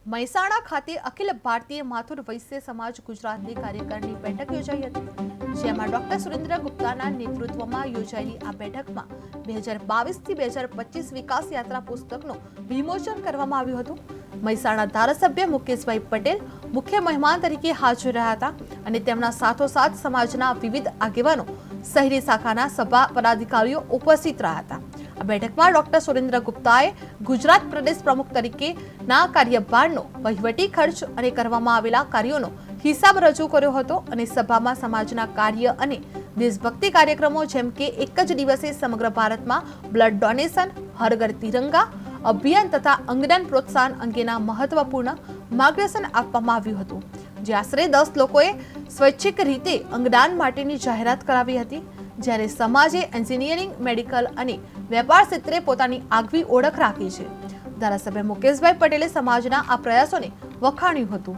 મહેસાણા ખાતે અખિલ ભારતીય માથુર વૈશ્ય સમાજ ગુજરાતની કાર્યકારીણી બેઠક યોજાઈ હતી, જેમાં ડોક્ટર સુરેન્દ્ર ગુપ્તાના નેતૃત્વમાં યોજાયેલી આ બેઠકમાં 2022 થી 2025 વિકાસ યાત્રા પુસ્તકનું વિમોચન કરવામાં આવ્યું હતું। મહેસાણા ધારાસભ્ય મુકેશભાઈ પટેલ મુખ્ય મહેમાન તરીકે હાજર રહ્યા હતા અને તેમના સાથોસાથ સમાજના વિવિધ આગેવાનો, શહેરી શાખાના સભા પદાધિકારીઓ ઉપસ્થિત રહ્યા હતા। આ બેઠકમાં ડોક્ટર સુરેન્દ્ર ગુપ્તાએ ગુજરાત પ્રદેશ પ્રમુખ તરીકેના કાર્યભારનો વહીવટી ખર્ચ અને કરવામાં આવેલા કાર્યોનો હિસાબ રજૂ કર્યો હતો અને સભામાં સમાજના કાર્ય અને દેશભક્તિ કાર્યક્રમો જેમ કે એક જ દિવસે સમગ્ર ભારતમાં બ્લડ ડોનેશન, હર ઘર તિરંગા અભિયાન તથા અંગદાન પ્રોત્સાહન અંગેના મહત્વપૂર્ણ માર્ગદર્શન આપવામાં આવ્યું હતું, જે આશરે 10 લોકોએ સ્વૈચ્છિક રીતે અંગદાન માટેની જાહેરાત કરાવી હતી, જ્યારે સમાજે એન્જિનિયરિંગ, મેડિકલ અને વેપાર ક્ષેત્રે પોતાની આગવી ઓળખ રાખી છે। ધારાસભ્ય મુકેશભાઈ પટેલે સમાજના આ પ્રયાસોને વખાણ્યું હતું।